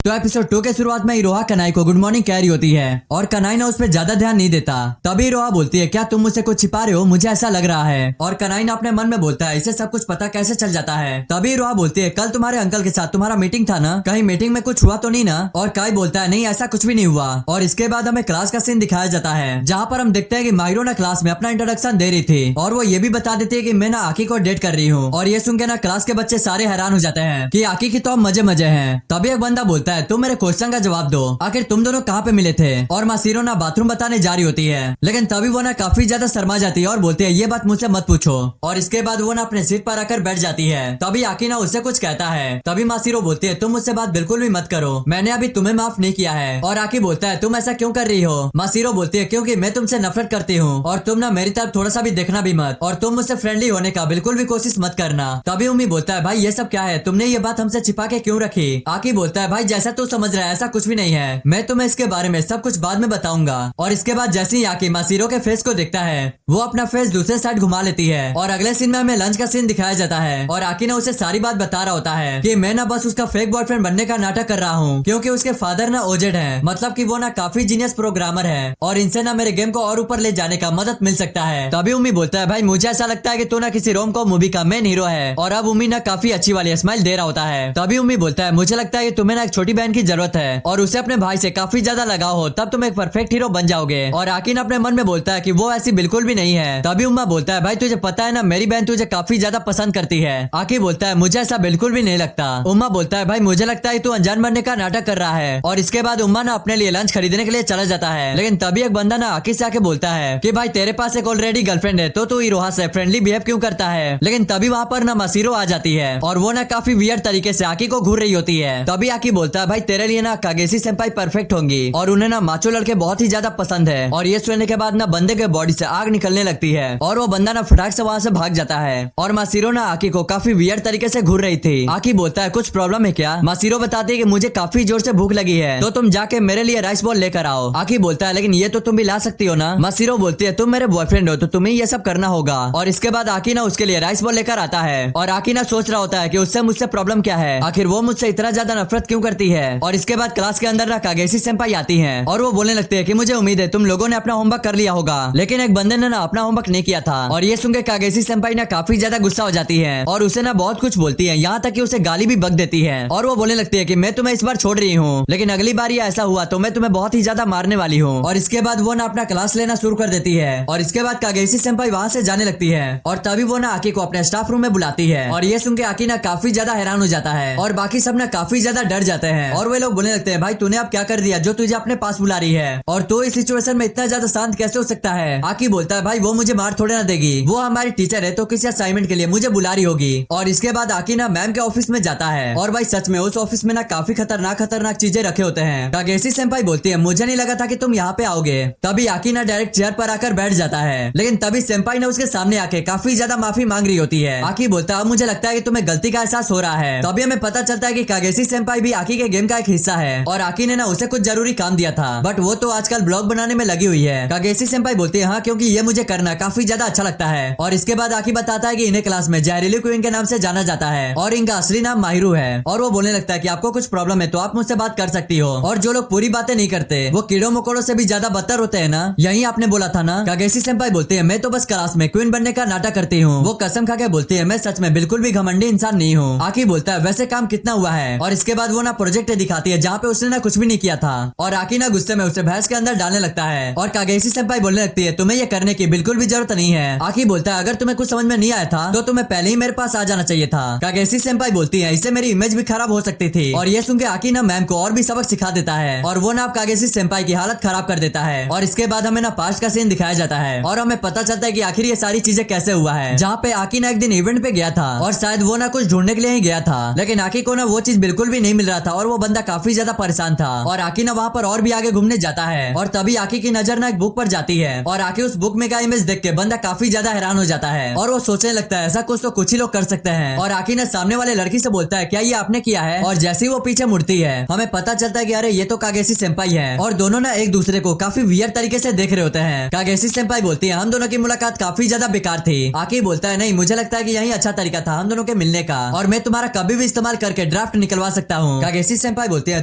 तो एपिसोड 2 के शुरुआत में इरोहा कनाई को गुड मॉर्निंग कह रही होती है और कनाई ना उस पर ज्यादा ध्यान नहीं देता। तभी इरोहा बोलती है क्या तुम मुझसे कुछ छिपा रहे हो, मुझे ऐसा लग रहा है। और कनाई ना अपने मन में बोलता है इसे सब कुछ पता कैसे चल जाता है। तभी इरोहा बोलती है कल तुम्हारे अंकल के साथ तुम्हारा मीटिंग था ना, कहीं मीटिंग में कुछ हुआ तो नहीं ना। और काई बोलता है नहीं ऐसा कुछ भी नहीं हुआ। और इसके बाद हमें क्लास का सीन दिखाया जाता है जहाँ पर हम देखते हैं कि माहिरो ना क्लास में अपना इंट्रोडक्शन दे रही थी और वो ये भी बता देती है कि मैं ना आकी को डेट कर रही हूँ। और ये सुन के ना क्लास के बच्चे सारे हैरान हो जाते हैं कि आकी की तो अब मजे मजे हैं। तभी एक बंदा बोलता है तुम मेरे क्वेश्चन का जवाब दो, आखिर तुम दोनों कहाँ पे मिले थे। और मासिरो ना बाथरूम बताने जा रही होती है, लेकिन तभी वो ना काफी ज्यादा शर्मा जाती है और बोलती है ये बात मुझसे मत पूछो। और इसके बाद वो ना अपने सीट पर आकर बैठ जाती है। तभी आकी ना उससे कुछ कहता है। तभी मासिरो बोलती है तुम मुझसे बात बिल्कुल भी मत करो, मैंने अभी तुम्हें माफ नहीं किया है। और आकी बोलता है तुम ऐसा क्यों कर रही हो। मासिरो बोलती है क्योंकि मैं तुमसे नफरत करती हूँ और तुम ना मेरी तरफ थोड़ा सा भी देखना भी मत, और तुम मुझसे फ्रेंडली होने का बिल्कुल भी कोशिश मत करना। तभी उम्मी बोलता है भाई ये सब क्या है, तुमने ये बात हमसे छिपा के क्यों रखी। आकी बोलता है भाई जैसा तू समझ रहा है ऐसा कुछ भी नहीं है, मैं तुम्हें इसके बारे में सब कुछ बाद में बताऊंगा। और इसके बाद जैसे ही आकी मासिरो के फेस को देखता है वो अपना फेस दूसरे साइड घुमा लेती है। और अगले सीन में हमें लंच का सीन दिखाया जाता है और आकी ने उसे सारी बात बता रहा होता है कि मैं ना बस उसका फेक बॉयफ्रेंड बनने का नाटक कर रहा हूँ क्योंकि उसके फादर ना ओजेड है, मतलब कि वो ना काफी जीनियस प्रोग्रामर है और इनसे ना मेरे गेम को और ऊपर ले जाने का मदद मिल सकता है। तभी उम्मी बोलता है भाई मुझे ऐसा लगता है कि तू ना किसी रोम कॉम मूवी का मेन हीरो है। और अब उम्मी ना काफी अच्छी वाली स्माइल दे रहा होता है। तभी उम्मी बोलता है मुझे लगता है कि तुम्हें ना एक छोटी बहन की जरूरत है और उसे अपने भाई से काफी ज्यादा लगाव हो, तब तुम एक परफेक्ट हीरो बन जाओगे। और आकिन अपने मन में बोलता है कि वो ऐसी बिल्कुल भी नहीं है। तभी उम्मा बोलता है भाई तुझे पता है ना मेरी बहन तुझे काफी ज्यादा पसंद करती है। आकी बोलता है मुझे ऐसा बिल्कुल भी नहीं लगता। उम्मा बोलता है भाई मुझे लगता है तू अनजान बनने का नाटक कर रहा है। और इसके बाद उम्मा ना अपने लिए लंच खरीदने के लिए चला जाता है, लेकिन तभी एक बंदा ना आकी से आके बोलता है कि भाई तेरे पास एक ऑलरेडी गर्लफ्रेंड है तो तू इरोहा से फ्रेंडली बिहेव क्यों करता है। लेकिन तभी वहाँ पर ना मासिरो आ जाती है और वो ना काफी वियर्ड तरीके से आकी को घूर रही होती है। तभी आकी बोलता है भाई तेरे लिए ना कागेसी सेंपाई परफेक्ट होंगी और उन्हें ना माचो लड़के बहुत ही ज्यादा पसंद है। और ये सुनने के बाद ना बंदे के बॉडी से आग निकलने लगती है और वो बंदा ना फटाक से वहाँ से भाग जाता है। और मासिरो ना आकी को काफी वियर्ड तरीके से घूर रही थी। आकी बोलता है कुछ प्रॉब्लम है क्या। मासिरो बताती है कि मुझे काफी जोर से भूख लगी है तो तुम जाके मेरे लिए राइस बॉल लेकर आओ। आकी बोलता है लेकिन ये तो तुम भी ला सकती हो ना। मासिरो बोलती है तुम मेरे बॉयफ्रेंड हो तो तुम्हें ये सब करना होगा। और इसके बाद आकी ना उसके लिए राइस बॉल लेकर आता है और आकी ना सोच रहा होता है कि उससे मुझसे प्रॉब्लम क्या है, आखिर वो मुझसे इतना ज्यादा नफरत क्यों करती है। और इसके बाद क्लास के अंदर ना कागेसी सेंपाई आती है और वो बोलने लगते हैं कि मुझे उम्मीद है तुम लोगों ने अपना होमवर्क कर लिया होगा, लेकिन एक बंदे ने ना अपना होमवर्क नहीं किया था। और ये सुनकर कागेसी सेंपाई ना काफी ज्यादा गुस्सा हो जाती है और उसे ना बहुत कुछ बोलती है, यहाँ तक कि उसे गाली भी बक देती है। और वो बोलने लगती है कि मैं तुम्हें इस बार छोड़ रही हूँ, लेकिन अगली बार ये ऐसा हुआ तो मैं तुम्हें बहुत ही ज्यादा मारने वाली हूँ। और इसके बाद वो ना अपना क्लास लेना शुरू कर देती है। और इसके बाद कागेसी सेंपाई वहाँ से जाने लगती है और तभी वो ना आकी को अपने स्टाफ रूम में बुलाती है। और ये सुन के आकी ना काफी ज्यादा हैरान हो जाता है और बाकी सब ना काफी ज्यादा डर जाते हैं। और वे लोग बोलने लगते हैं भाई तूने अब क्या कर दिया जो तुझे अपने पास बुला रही है, और तो इस सिचुएशन में इतना ज्यादा शांत कैसे हो सकता है। आकी बोलता है भाई वो मुझे मार थोड़े ना देगी, वो हमारी टीचर है तो किसी असाइनमेंट के लिए मुझे बुला रही होगी। और इसके बाद आकी ना मैम के ऑफिस में जाता है और भाई सच में उस ऑफिस में ना काफी खतरनाक चीजें रखे होते हैं। कागेसी सेंपाई बोलती है मुझे नहीं लगा था कि तुम यहाँ पे आओगे। तभी आकी ना डायरेक्ट चेयर पर आकर बैठ जाता है, लेकिन तभी सेंपाई ने उसके सामने आके काफी ज्यादा माफी मांग रही होती है। आकी बोलता है अब मुझे लगता है कि तुम्हें गलती का एहसास हो रहा है। तभी हमें पता चलता है कि कागेसी सेंपाई भी आकी के गेम का एक हिस्सा है और आकी ने ना उसे कुछ जरूरी काम दिया था, बट वो तो आजकल ब्लॉग बनाने में लगी हुई है। कागेसी सेंपाई बोलती है हाँ क्योंकि ये मुझे करना काफी ज्यादा अच्छा लगता है। और इसके बाद आकी बताता है कि इन्हें क्लास में जहरीली क्वीन के नाम से जाना जाता है और इनका असली नाम माहिरू है। और वो बोलने लगता है कि आपको कुछ प्रॉब्लम है तो आप मुझसे बात कर सकती हो, और जो लोग पूरी बातें नहीं करते वो कीड़ों मकोड़ों से भी ज्यादा बदतर होते हैं ना, यही आपने बोला था ना। कागेसी सेंपाई बोलती है मैं तो बस क्लास में क्वीन बनने का नाटक करती हूँ। वो कसम खा के बोलती है मैं सच में बिल्कुल भी घमंडी इंसान नहीं हूँ। आकी बोलता है वैसे काम कितना हुआ है। और इसके बाद वो ना प्रोजेक्ट दिखाती है जहाँ पे उसने ना कुछ भी नहीं किया था और आकी ना गुस्से में उसे भैंस के अंदर डालने लगता है। और कागेसी सेंपाई बोलने लगती है तुम्हें ये करने की बिल्कुल भी जरूरत नहीं है। आकी बोलता है अगर तुम्हें कुछ समझ में नहीं आया था तो तुम्हें पहले ही मेरे पास आ जाना चाहिए था। कागेसी सेंपाई बोलती है इससे मेरी इमेज भी खराब हो सकती थी। और ये सुन के आकी ना मैम को और भी सबक सिखा देता है और वो ना कागेसी सेंपाई की हालत खराब कर देता है। और इसके बाद हमें ना पास्ट का सीन दिखाया जाता है और हमें पता चलता है कि आखिर ये सारी चीजें कैसे हुआ है, जहाँ पे आकी ना एक दिन इवेंट पे गया था और शायद वो ना कुछ ढूंढने के लिए ही गया था, लेकिन आकी को ना वो चीज बिल्कुल भी नहीं मिल रहा था और वो बंदा काफी ज्यादा परेशान था। और आकी ना वहाँ पर और भी आगे घूमने जाता है और तभी आकी की नजर ना एक बुक पर जाती है और आकी उस बुक में का इमेज देख के बंदा काफी ज्यादा हैरान हो जाता है और वो सोचने लगता है ऐसा कुछ तो कुछ ही लोग कर सकते हैं। और आकी ने सामने वाले लड़की से बोलता है क्या ये आपने किया है। और जैसे ही वो पीछे मुड़ती है हमें पता चलता है कि अरे ये तो कागेसी सेंपाई है और दोनों ना एक दूसरे को काफी वियर्ड तरीके से देख रहे होते हैं। कागेसी सेंपाई बोलती है हम दोनों की मुलाकात काफी ज्यादा बेकार थी। आकी बोलता है नहीं मुझे लगता है कि यही अच्छा तरीका था हम दोनों के मिलने का और मैं तुम्हारा कभी भी इस्तेमाल करके ड्राफ्ट निकलवा सकता हूँ। कागेसी सेंपाई बोलती है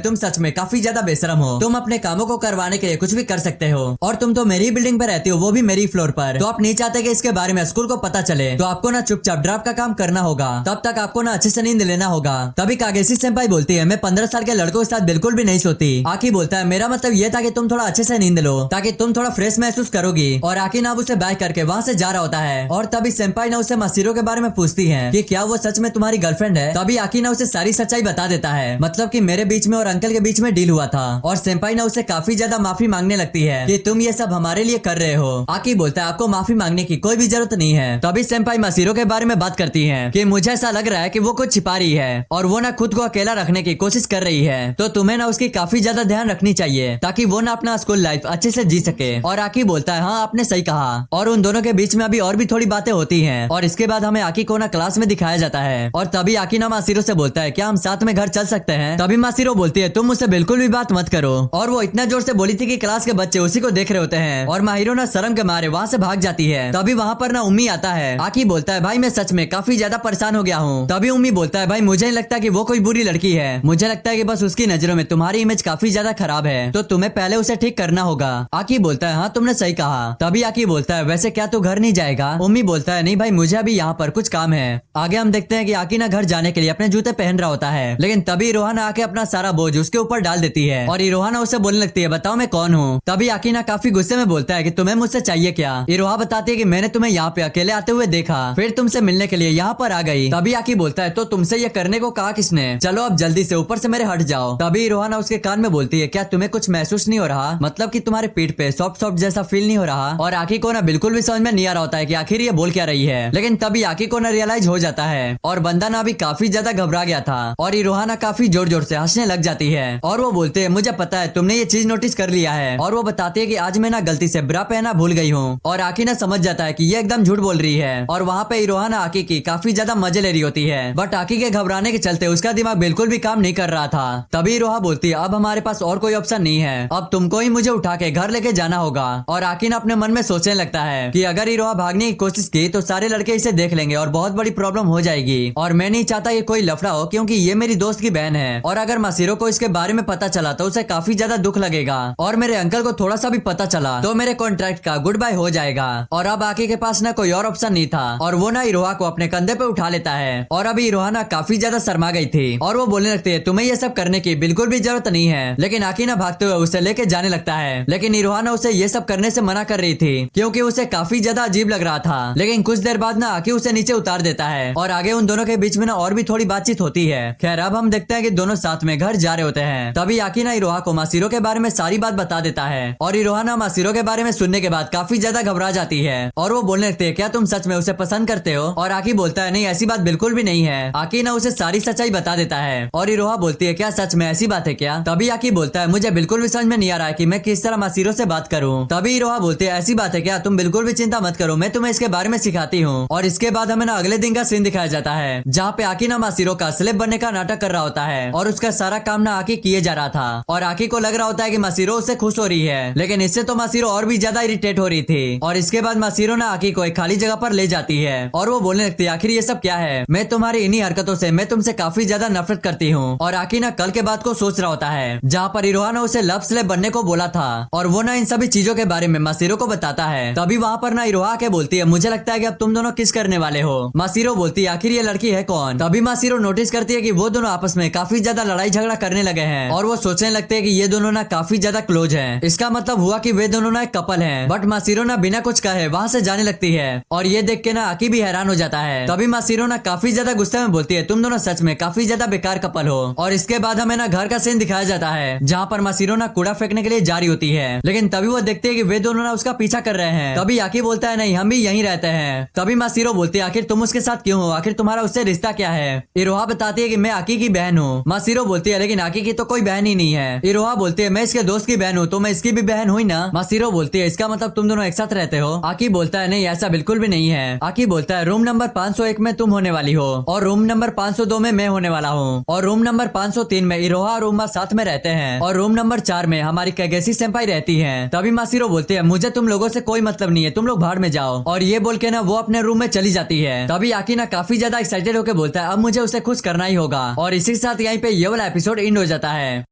तुम सच में काफी ज्यादा बेशरम हो, तुम अपने कामों को करवाने के लिए कुछ भी कर सकते हो और तुम तो मेरी बिल्डिंग पे रहती हो, वो भी मेरी फ्लोर पर। तो आप नहीं चाहते कि इसके बारे में स्कूल को पता चले, तो आपको ना चुपचाप ड्राफ्ट का काम करना होगा, तब तक आपको ना अच्छे से नींद लेना होगा। तभी कागेशी सेंपाई बोलती है मैं 15 साल के लड़कों के साथ बिल्कुल भी नहीं सोती। आकी बोलता है मेरा मतलब ये था कि तुम थोड़ा अच्छे से नींद लो ताकि तुम थोड़ा फ्रेश महसूस करोगी। और आकी ना उसे बैक करके वहाँ से जा रहा होता है और तभी सेंपाई ना उसे मासीरो के बारे में पूछती है कि क्या वो सच में तुम्हारी गर्लफ्रेंड है। तभी आकी ना उसे सारी सच्चाई बता देता है, मतलब कि मेरे बीच में और अंकल के बीच में डील हुआ था। और सेंपाई ना उसे काफी ज्यादा माफी मांगने लगती है कि तुम ये सब हमारे लिए कर रहे हो। आकी बोलता है आपको माफी मांगने की कोई भी जरूरत नहीं है। तभी सेंपाई मासीरो के बारे में बात करती है कि मुझे ऐसा लग रहा है कि वो कुछ छिपा रही है और वो ना खुद को अकेला रखने की कोशिश कर रही है, तो तुम्हें ना उसकी काफी ज्यादा ध्यान रखनी चाहिए ताकि वो ना अपना स्कूल लाइफ अच्छे से जी सके। और आकी बोलता है हाँ आपने सही कहा। और उन दोनों के बीच में अभी और भी थोड़ी बातें होती हैं और इसके बाद हमें आकी को ना क्लास में दिखाया जाता है। और तभी आकी ना मासीरो से बोलता है क्या हम साथ में घर चल सकते हैं। तभी मासीरो बोलती है तुम मुझसे बिल्कुल भी बात मत करो। और वो इतना जोर से बोली थी कि क्लास के बच्चे उसी को देख रहे होते हैं और माहिरो ना शर्म के मारे वहाँ से भाग जाती है। तभी वहाँ पर ना उम्मी आता है। आकी बोलता है भाई मैं सच में काफी ज्यादा परेशान हो गया हूँ। तभी उम्मी बोलता है भाई मुझे नहीं लगता कि वो कोई बुरी लड़की है, मुझे लगता है कि बस उसकी नजरों में तुम्हारी इमेज काफी ज्यादा खराब है, तो तुम्हें पहले उसे ठीक करना होगा। आकी बोलता है हाँ तुमने सही कहा। तभी आकी बोलता है वैसे क्या तू घर नहीं जाएगा। उम्मी बोलता है नहीं भाई मुझे अभी यहाँ पर कुछ काम है। आगे हम देखते हैं कि आकी ना घर जाने के लिए अपने जूते पहन रहा होता है, लेकिन तभी रोहाना आके अपना सारा बोझ उसके ऊपर डाल देती है और इरोहाना उसे बोलने लगती है बताओ मैं कौन हूँ। तभी आकी ना काफी गुस्से में बोलता है कि तुम्हें मुझसे चाहिए क्या। इरोहा बताती है कि मैंने तुम्हें यहाँ पे अकेले आते हुए देखा, फिर तुमसे मिलने के लिए यहाँ पर आ गई। तभी आकी बोलता है तो तुमसे ये करने को कहा किसने, चलो अब जल्दी से ऊपर से मेरे हट जाओ। तभी इरोहाना उसके कान में बोलती है क्या तुम्हें कुछ महसूस नहीं हो रहा, मतलब कि तुम्हारे पीठ पे सॉफ्ट सॉफ्ट जैसा फील नहीं हो रहा। और आकी को ना बिल्कुल भी समझ में नहीं आ रहा होता है कि आखिर ये बोल क्या रही है, लेकिन तभी आकी को ना रियलाइज हो जाता है और बंदा ना अभी काफी ज्यादा घबरा गया था और इरोहाना काफी जोर जोर से हंसने लग जाती है। और वो बोलते हैं मुझे पता है तुमने ये चीज नोटिस कर लिया है। और वो बताती है कि आज मैं ना गलती से ब्रा पहना भूल गई हूँ। और आकी ना समझ जाता है कि ये एकदम झूठ बोल रही है। और वहाँ पे इरोहाना आकी की काफी ज्यादा मजे ले रही होती है, बट आकी के घबराने के चलते उसका दिमाग बिल्कुल भी काम नहीं कर रहा था। तभी इरोहा बोलती है अब हमारे पास और कोई ऑप्शन नहीं है, अब तुमको ही मुझे उठा के घर लेके जाना होगा। और आकी ना अपने मन में सोचने लगता है कि अगर इरोहा भागने की कोशिश की तो सारे लड़के इसे देख लेंगे और बहुत बड़ी प्रॉब्लम हो जाएगी। और मैं नहीं चाहता ये कोई लफड़ा हो क्योंकि ये मेरी दोस्त की बहन है और अगर मासीरो को इसके बारे में पता चला तो उसे काफी ज्यादा दुख लगेगा और मेरे अंकल को थोड़ा सा भी पता चला तो मेरे कॉन्ट्रैक्ट का गुड बाय हो जाएगा। और अब आकी के पास ना कोई और ऑप्शन नहीं था और वो ना इरोहा को अपने कंधे पे उठा लेता है। और अभी इरोहा ना काफी ज्यादा शर्मा गई थी और वो बोलने लगती है तुम्हें ये सब करने की बिल्कुल भी जरूरत नहीं है। लेकिन आकी ना भागते हुए उसे लेके जाने लगता है, लेकिन इरोहा ना उसे ये सब करने से मना कर रही थी क्योंकि उसे काफी ज्यादा अजीब लग रहा था। लेकिन कुछ देर बाद ना आकी उसे नीचे उतार देता है और आगे उन दोनों के बीच में ना और भी थोड़ी बातचीत होती है। खैर अब हम देखते हैं कि दोनों साथ में घर जा रहे होते हैं। तभी आकी ना इरोहा को मासीरो के बारे में सारी बात बता देता है और इरोहा ना मासीरो के बारे में सुनने के बाद काफी ज्यादा घबरा जाती है और वो बोलने लगती है क्या तुम सच में उसे पसंद करते हो। और आकी बोलता है नहीं ऐसी बात बिल्कुल भी नहीं है। आकी ना उसे सारी सच्चाई बता देता है और इरोहा बोलती है क्या सच में ऐसी बात है क्या। तभी आकी बोलता है मुझे बिल्कुल भी समझ में नहीं आ रहा है कि मैं किस तरह मासीरो से बात करूं। तभी इरोहा बोलती है ऐसी बात है क्या, तुम बिल्कुल भी चिंता मत करो, मैं तुम्हें इसके बारे में सिखाती हूँ। और इसके बाद हमें ना अगले दिन का सीन दिखाया जाता है जहाँ पे आकी ना मासीरो का स्लेब बनने का नाटक कर रहा होता है और उसका सारा काम ना आकी किए जा रहा था। और आकी को लग रहा होता है कि मासीरो उससे खुश हो रही है, लेकिन इससे तो मासीरो और भी ज्यादा इरिटेट हो रही थी। और इसके बाद मासीरो ना आकी को एक खाली जगह पर ले जाती है और वो बोलने लगती है आखिर ये सब क्या है, मैं तुम्हारी इन्हीं हरकतों से मैं तुमसे काफी ज्यादा नफरत करती हूँ। और आकी ना कल के बाद को सोच रहा होता है जहाँ पर इरोहा ने उसे लव स्लेब बनने को बोला था और वो ना इन सभी चीजों के बारे में मासीरो को बताता है। तभी वहाँ पर ना इरोहा के बोलती है मुझे लगता है कि अब तुम दोनों किस करने वाले हो। मासीरो बोलती है आखिर ये लड़की है कौन। तभी मासीरो नोटिस करती है कि वो दोनों आपस में काफी ज्यादा लड़ाई झगड़ा करने लगे हैं और वो सोचने लगते हैं कि ये दोनों ना काफी ज्यादा क्लोज हैं। इसका मतलब हुआ कि वे दोनों ना एक कपल हैं। बट मासीरो ना बिना कुछ कहे वहाँ से जाने लगती है और ये देख के ना आकी भी हैरान हो जाता है। तभी मासीरो ना काफी ज्यादा गुस्से में बोलती है तुम दोनों सच में काफी ज्यादा बेकार कपल हो। और इसके बाद हमें ना घर का सीन दिखाया जाता है जहाँ पर मासीरो ना कूड़ा फेंकने के लिए जा रही होती है, लेकिन तभी वो देखते हैं कि वे दोनों ना उसका पीछा कर रहे हैं। तभी आकी बोलता है नहीं हम भी यहीं रहते हैं। तभी मासीरो बोलती है आखिर तुम उसके साथ क्यों हो, आखिर तुम्हारा उससे रिश्ता क्या है। इरोहा बताती है कि मैं आकी की बहन हूँ। मासीरो बोलती है लेकिन आकी की तो कोई बहन ही नहीं है। इरोहा बोलती है मैं इसके दोस्त की बहन हूँ तो मैं इसकी भी बहन हुई ना। मासीरो बोलती है इसका मतलब तुम दोनों एक साथ रहते हो। आकी बोलता है नहीं ऐसा बिल्कुल भी नहीं है। आकी बोलता है रूम नंबर 501 में तुम होने वाली हो और रूम नंबर 502 में मैं होने वाला हूँ और रूम नंबर 503 में इरोहा और उमा साथ में रहते हैं और रूम नंबर 4 में हमारी कागेशी सेंपाई रहती है। तभी मासीरो बोलते हैं मुझे तुम लोगों से कोई मतलब नहीं है, तुम लोग भाड़ में जाओ। और ये बोल के ना वो अपने रूम में चली जाती है। तभी आकी ना काफी ज्यादा एक्साइटेड होकर बोलता है अब मुझे उसे खुश करना ही होगा। और इसी के साथ यहीं पे ये वाला एपिसोड एंड हो जाता है।